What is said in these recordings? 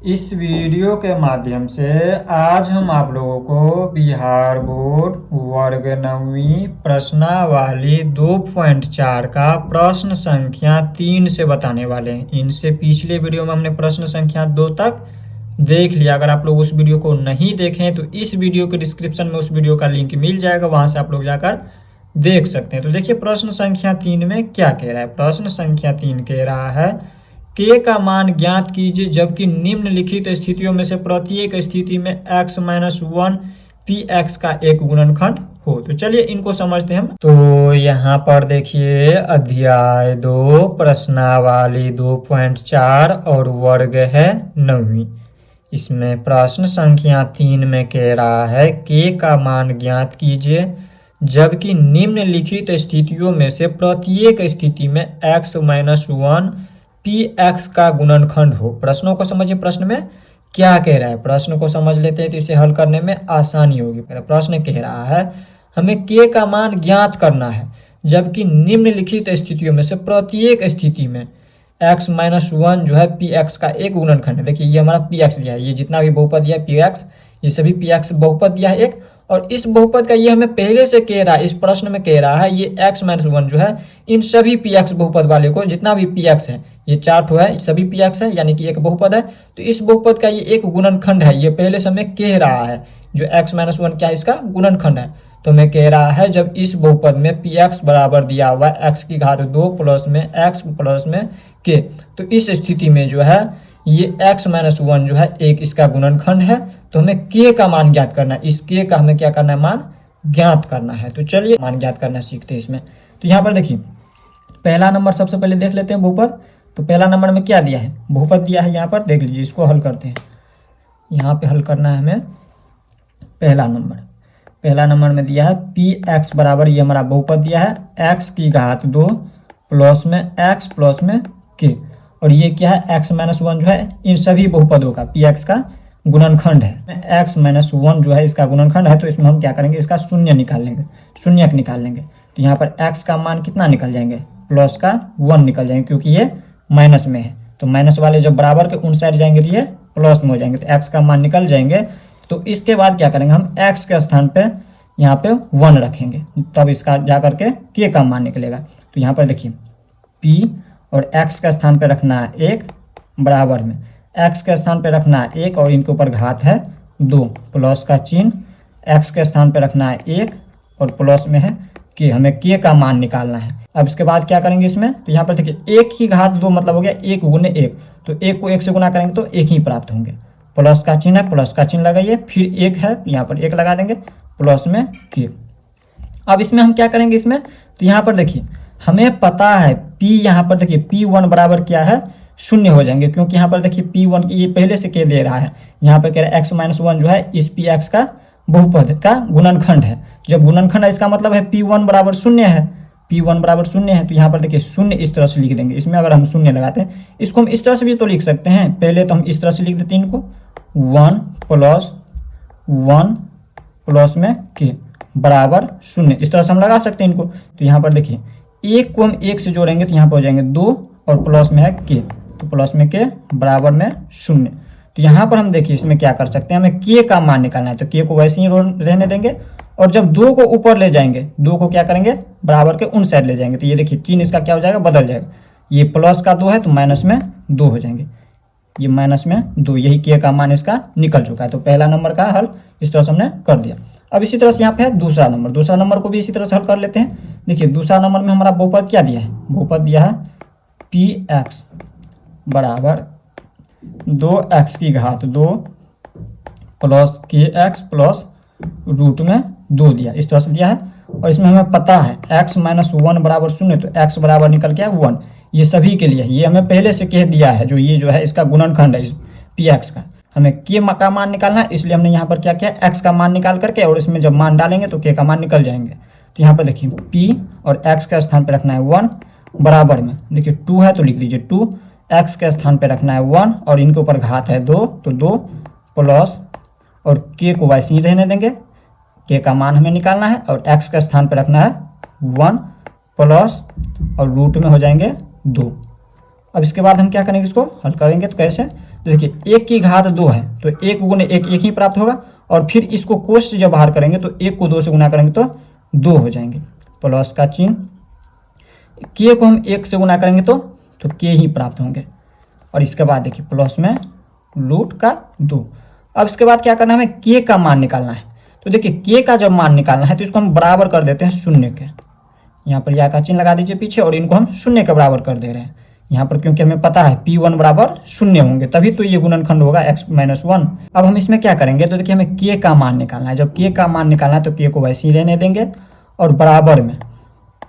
इस वीडियो के माध्यम से आज हम आप लोगों को बिहार बोर्ड वर्ग 9वीं प्रश्नावली 2.4 का प्रश्न संख्या 3 से बताने वाले हैं। इनसे पिछले वीडियो में हमने प्रश्न संख्या 2 तक देख लिया। अगर आप लोग उस वीडियो को नहीं देखें तो इस वीडियो के डिस्क्रिप्शन में उस वीडियो का लिंक मिल जाएगा, वहां से आप लोग जाकर देख सकते हैं। तो देखिए प्रश्न संख्या 3 में क्या कह रहा है। प्रश्न संख्या 3 कह रहा है k का मान ज्ञात कीजिए जबकि निम्नलिखित स्थितियों में से प्रत्येक स्थिति में x - 1 px का एक गुणनखंड हो। तो चलिए इनको समझते हैं हम। तो यहाँ पर देखिए अध्याय 2 प्रश्नावली 2.4 और वर्ग है 9वीं। इसमें प्रश्न संख्या 3 में कह रहा है k का मान ज्ञात कीजिए जबकि निम्नलिखित स्थितियों में से प्रत्येक स्थिति में x - 1 px का गुणनखंड हो। प्रश्नों को समझिए, प्रश्न में क्या कह रहा है। प्रश्न को समझ लेते हैं तो इसे हल करने में आसानी होगी। प्रश्न कह रहा है हमें k का मान ज्ञात करना है जबकि निम्नलिखित स्थितियों में से प्रत्येक स्थिति में x - 1 जो है px का एक गुणनखंड है। देखिए ये हमारा px दिया है, ये जितना भी बहुपद दिया है px, ये सभी px बहुपद दिया है एक, और इस बहुपद का ये हमें पहले से कह रहा है, इस प्रश्न में कह रहा है ये x - 1 जो है इन सभी px बहुपद वाले को, जितना भी px है, ये 4 ठो है, सभी px है यानी कि एक बहुपद है, तो इस बहुपद का ये एक गुणनखंड है। ये पहले से हमें कह रहा है जो x - 1 क्या है, इसका गुणनखंड है। तो मैं कह रहा है जब इस बहुपद में px बराबर दिया हुआ है x की घात 2 प्लस में x प्लस में k, तो इस स्थिति में जो है ये x - 1 जो है एक इसका गुणनखंड है। तो हमें k का मान ज्ञात करना है, इस k का हमें क्या करना है, मान ज्ञात करना है। तो चलिए मान ज्ञात करना सीखते हैं इसमें। तो यहाँ पर देखिए पहला नंबर सबसे पहले देख लेते हैं बहुपद। तो पहला नंबर में क्या दिया है, बहुपद दिया है, यहाँ पर देख लीजिए, इसको हल करते हैं। यहाँ पे हल करना है हमें पहला नंबर में दिया है px बराबर, ये हमारा बहुपद दिया है x की घात 2 प्लस में x प्लस में k, और ये क्या है x - 1 जो है इन सभी बहुपदों का px का गुणनखंड है। x - 1 जो है इसका गुणनखंड है, तो इसमें हम क्या करेंगे, इसका शून्यक निकाल लेंगे। तो यहाँ पर x का मान कितना निकल जाएंगे, प्लस का 1 निकल जाएंगे, क्योंकि ये माइनस में है। तो माइनस वाले जब बराबर के उन साइड जाएंगे तो ये प्लस में हो जाएंगे, तो x का मान निकल जाएंगे। तो इसके बाद क्या करेंगे, हम x के स्थान पे यहाँ पे 1 रखेंगे, तब इसका जा करके k का मान निकलेगा। तो यहाँ पर देखिए p और x के स्थान पे रखना है 1 बराबर में x के स्थान पे रखना है 1 और इनके ऊपर घात है 2 प्लस का चिन्ह, x के स्थान पे रखना है 1 और प्लस में है k, हमें k का मान निकालना है। अब इसके बाद क्या करेंगे इसमें, तो यहाँ पर देखिए 1 की घात 2 मतलब हो गया 1 गुने 1, तो 1 को 1 से गुना करेंगे तो 1 ही प्राप्त होंगे। प्लस का चिन्ह है, प्लस का चिन्ह लगाइए, फिर 1 है यहाँ पर 1 लगा देंगे, प्लस में k। अब इसमें हम क्या करेंगे इसमें, तो यहाँ पर देखिए हमें पता है p, यहाँ पर देखिए p1 बराबर क्या है, 0 हो जाएंगे, क्योंकि यहाँ पर देखिए p1 ये पहले से कह दे रहा है, यहाँ पर कह रहा है x - 1 जो है इस px का बहुपद का गुणनखंड है। जब गुणनखंड है इसका मतलब है p1 बराबर 0 है, p1 बराबर 0 है, तो यहाँ पर देखिए 0 इस तरह से लिख देंगे। इसमें अगर हम 0 लगाते हैं, इसको हम इस तरह से भी तो लिख सकते हैं, पहले तो हम इस तरह से लिख देते हैं इनको 1 प्लस में k बराबर 0, इस तरह से हम लगा सकते हैं इनको। तो यहाँ पर देखिए 1 को हम 1 से जोड़ेंगे तो यहाँ पर हो जाएंगे 2 और प्लस में है k, तो प्लस में k बराबर में 0। तो यहाँ पर हम देखिए इसमें क्या कर सकते हैं, हमें k का मान निकालना है, तो k को वैसे ही रहने देंगे, और जब 2 को ऊपर ले जाएंगे, 2 को क्या करेंगे, बराबर के उन साइड ले जाएंगे, तो ये देखिए चिन्ह इसका क्या हो जाएगा, बदल जाएगा। ये प्लस का 2 है तो माइनस में 2 हो जाएंगे, ये माइनस में 2, यही k का मान इसका निकल चुका है। तो पहला नंबर का हल इस तरह से हमने कर दिया। अब इसी तरह से यहाँ पे है दूसरा नंबर को भी इसी तरह से हल कर लेते हैं। देखिए दूसरा नंबर में हमारा बहुपद क्या दिया है, बहुपद दिया है px बराबर 2x की घात 2 प्लस kx प्लस रूट में 2 दिया, इस तरह से दिया है। और इसमें हमें पता है x - 1 बराबर 0, तो x बराबर निकल के 1, ये सभी के लिए, ये हमें पहले से कह दिया है, जो ये जो है इसका गुणनखंड है इस px का। हमें k का मान निकालना है, इसलिए हमने यहाँ पर क्या किया, x का मान निकाल करके, और इसमें जब मान डालेंगे तो k का मान निकल जाएंगे। तो यहाँ पर देखिए p और x के स्थान पर रखना है 1 बराबर में, देखिए 2 है तो लिख लीजिए 2, x के स्थान पर रखना है 1 और इनके ऊपर घात है 2, तो 2 प्लस, और k को वैसे ही रहने देंगे, k का मान हमें निकालना है, और x के स्थान पर रखना है 1 प्लस, और रूट में हो जाएंगे 2। अब इसके बाद हम क्या करेंगे, इसको हल करेंगे तो कैसे, तो देखिए 1 की घात 2 है तो 1 गुने 1 1 ही प्राप्त होगा, और फिर इसको कोष्ठ जब बाहर करेंगे तो 1 को 2 से गुना करेंगे तो 2 हो जाएंगे, प्लस का चिन्ह। के को हम 1 से गुना करेंगे तो के ही प्राप्त होंगे, और इसके बाद देखिए प्लस में रूट का 2। अब इसके बाद क्या करना है, हमें के का मान निकालना है। तो देखिए के का जब मान निकालना है तो इसको हम बराबर कर देते हैं शून्य के, यहाँ पर या का चिन्ह लगा दीजिए पीछे, और इनको हम शून्य के बराबर कर दे रहे हैं यहाँ पर, क्योंकि हमें पता है P1 बराबर शून्य होंगे, तभी तो ये गुणनखंड होगा x-1। अब हम इसमें क्या करेंगे, तो देखिए हमें के का मान निकालना है। जब के का मान निकालना है तो के को वैसे ही रहने देंगे, और बराबर में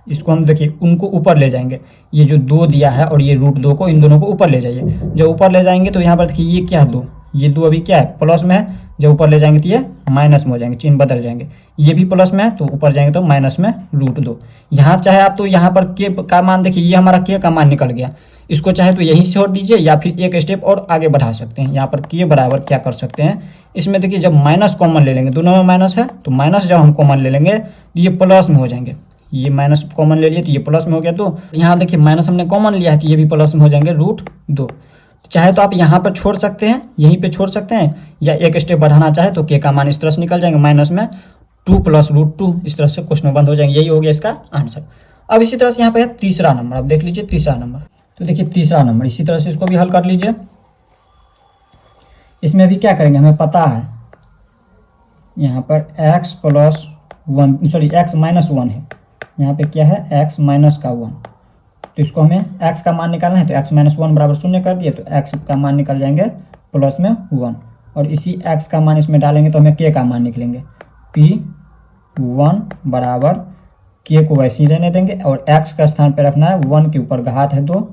इसको हम देखिए उनको ऊपर ले जाएंगे। ये जो 2 दिया है और ये √2 को, इन दोनों को ऊपर ले जाइए। जब ऊपर ले जाएंगे तो यहाँ पर देखिए ये क्या है 2, ये 2 अभी क्या है प्लस में है, जब ऊपर ले जाएंगे तो ये माइनस में हो जाएंगे, चिन्ह बदल जाएंगे। ये भी प्लस में है तो ऊपर जाएंगे तो माइनस में √2। यहाँ चाहे आप तो यहाँ पर के का मान देखिए, ये हमारा के का मान निकल गया, इसको चाहे तो यहीं से छोड़ दीजिए या फिर एक स्टेप और आगे बढ़ा सकते हैं। यहाँ पर के बराबर क्या कर सकते हैं, इसमें देखिए जब माइनस कॉमन ले लेंगे, दोनों में माइनस है तो माइनस जब हम कॉमन ले लेंगे तो ये प्लस में हो जाएंगे। ये माइनस कॉमन ले लिए तो ये प्लस में हो गया, तो यहाँ देखिए माइनस हमने कॉमन लिया है तो ये भी प्लस में हो जाएंगे √2। चाहे तो आप यहाँ पर छोड़ सकते हैं, यहीं पे छोड़ सकते हैं, या एक स्टेप बढ़ाना चाहे तो के का मान इस तरह से निकल जाएंगे, माइनस में 2 + √2, इस तरह से क्वेश्चन बंद हो जाएंगे। यही हो गया इसका आंसर। अब इसी तरह से यहाँ पे है तीसरा नंबर, अब देख लीजिए तीसरा नंबर। तो देखिए तीसरा नंबर इसी तरह से इसको भी हल कर लीजिए। इसमें भी क्या करेंगे, हमें पता है यहाँ पर x-1 है, यहाँ पे क्या है x-1, तो इसको हमें x का मान निकालना है। तो x-1 बराबर 0 कर दिए तो x का मान निकल जाएंगे प्लस में 1, और इसी x का मान इसमें डालेंगे तो हमें k का मान निकलेंगे। P1 बराबर k को वैसे ही रहने देंगे, और x का स्थान पर रखना है 1 के ऊपर घात है 2,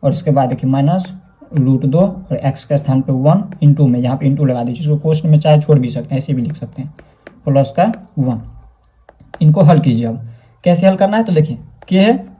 और इसके बाद देखिए माइनस √2, और x के स्थान पे 1 इंटू में, यहाँ पे इंटू लगा दीजिए, इसको क्वेश्चन में चाहे छोड़ भी सकते हैं, ऐसे भी लिख सकते हैं, प्लस का 1। इनको हल कीजिए। अब कैसे हल करना है, तो देखिए के है,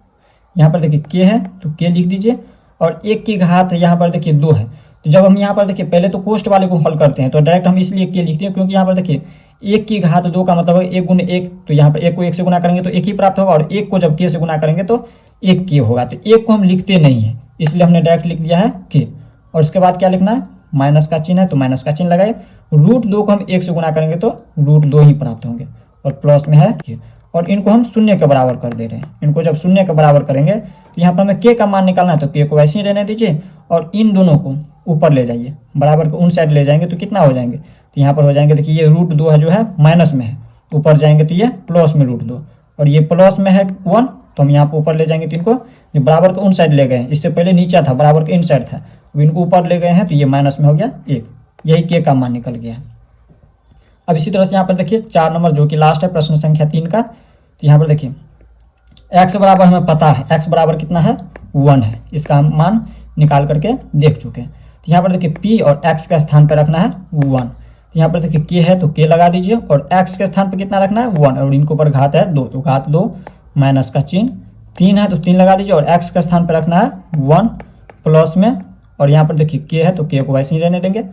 यहाँ पर देखिए के है तो के लिख दीजिए, और 1 की घात यहाँ पर देखिए 2 है। तो जब हम यहाँ पर देखिए पहले तो कोष्ठ वाले को हल करते हैं तो डायरेक्ट हम इसलिए के लिखते हैं क्योंकि यहाँ पर देखिए 1 की घात 2 का मतलब है 1 गुने 1, तो यहाँ पर 1 को 1 से गुना करेंगे तो 1 ही प्राप्त होगा, और 1 को जब के से गुना करेंगे तो 1 के होगा। तो 1 को हम लिखते नहीं है, इसलिए हमने डायरेक्ट लिख दिया है के। और उसके बाद क्या लिखना है, माइनस का चिन्ह है तो माइनस का चिन्ह लगाए, √2 को हम 1 से गुना करेंगे तो √2 ही प्राप्त होंगे, और प्लस में है के। और इनको हम शून्य के बराबर कर दे रहे हैं। इनको जब शून्य के बराबर करेंगे तो यहाँ पर हमें के का मान निकालना है, तो के को वैसे ही रहने दीजिए, और इन दोनों को ऊपर ले जाइए, बराबर को उन साइड ले जाएंगे तो कितना हो जाएंगे, तो यहाँ पर हो जाएंगे देखिए ये √2 है जो है माइनस में है, ऊपर जाएंगे तो ये प्लस में √2, और ये प्लस में है 1 तो हम यहाँ पर ऊपर ले जाएंगे तो इनको जो बराबर को उन साइड ले गए हैं, इससे पहले नीचे था बराबर के इन साइड था, अब इनको ऊपर ले गए हैं तो ये माइनस में हो गया 1, यही के का मान निकल गया है। अब इसी तरह से यहाँ पर देखिए 4 नंबर जो कि लास्ट है प्रश्न संख्या 3 का। तो यहाँ पर देखिए x बराबर हमें पता है, x बराबर कितना है 1 है, इसका हम मान निकाल करके देख चुके हैं। तो यहाँ पर देखिए p और x का स्थान पर रखना है 1, तो यहाँ पर देखिए k है तो k लगा दीजिए, और x के स्थान पर कितना रखना है 1, और इनको पर घात है 2 तो घात 2 माइनस का चिन्ह, 3 है तो 3 लगा दीजिए, और x का स्थान पर रखना है 1 प्लस में, और यहाँ पर देखिए k है तो k को वैसे ही रहने देंगे।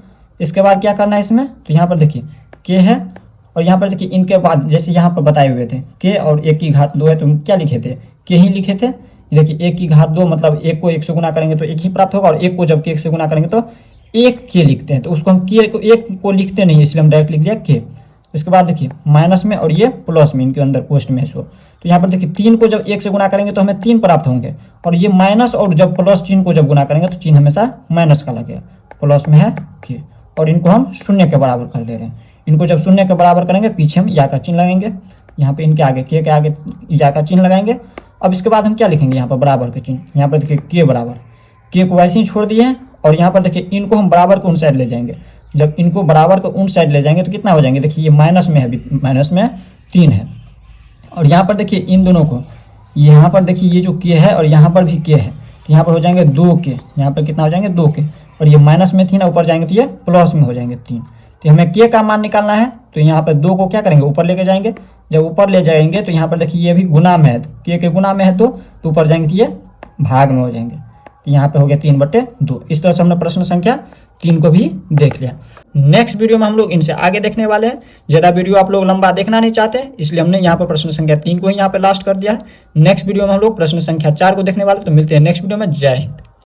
इसके बाद क्या करना है इसमें, तो यहाँ पर देखिए k है, और यहाँ पर देखिए इनके बाद जैसे यहाँ पर बताए हुए थे k और 1 की घात 2 है तो हम क्या लिखे थे, k ही लिखे थे। देखिए 1 की घात 2 मतलब 1 को 1 से गुना करेंगे तो 1 ही प्राप्त होगा, और 1 को जब k से गुना करेंगे तो 1 k लिखते हैं, तो उसको हम k को 1 को लिखते नहीं, इसलिए हम डायरेक्ट लिख दिया k। इसके बाद देखिए माइनस में और ये प्लस में, इनके अंदर कोष्ठ में इसको, तो यहाँ पर देखिए 3 को जब 1 से गुना करेंगे तो हमें 3 प्राप्त होंगे, और ये माइनस और जब प्लस चिन्ह को जब गुना करेंगे तो चिन्ह हमेशा माइनस का लगेगा, प्लस में है k, और इनको हम शून्य के बराबर कर दे रहे हैं। इनको जब शून्य के बराबर करेंगे पीछे हम या का चिन्ह लगाएंगे, यहाँ पे इनके आगे के आगे या का चिन्ह लगाएंगे। अब इसके बाद हम क्या लिखेंगे, यहाँ पर बराबर के चिन्ह, यहाँ पर देखिए के बराबर, के को वैसे ही छोड़ दिए हैं, और यहाँ पर देखिए इनको हम बराबर को उन साइड ले जाएंगे। जब इनको बराबर को उन साइड ले जाएंगे तो कितना हो जाएंगे, देखिए ये माइनस में है, माइनस में 3 है, और यहाँ पर देखिए इन दोनों को, यहाँ पर देखिए ये जो के है और यहाँ पर भी के है, तो यहाँ पर हो जाएंगे 2 के, यहाँ पर कितना हो जाएंगे 2 के, और ये माइनस में 3 ऊपर जाएंगे तो ये प्लस में हो जाएंगे 3। तो हमें के का मान निकालना है, तो यहाँ पर 2 को क्या करेंगे ऊपर लेके जाएंगे, जब ऊपर ले जाएंगे तो यहाँ पर देखिए ये भी गुना में है, के गुना में है तो ऊपर जाएंगे तो ये भाग में हो जाएंगे, तो यहाँ पे हो गया 3/2। इस तरह से हमने प्रश्न संख्या 3 को भी देख लिया। नेक्स्ट वीडियो में हम लोग इनसे आगे देखने वाले हैं। ज़्यादा वीडियो आप लोग लंबा देखना नहीं चाहते, इसलिए हमने यहाँ पर प्रश्न संख्या 3 को ही यहाँ पे लास्ट कर दिया है। नेक्स्ट वीडियो में हम लोग प्रश्न संख्या 4 को देखने वाले, तो मिलते हैं नेक्स्ट वीडियो में। जय हिंद।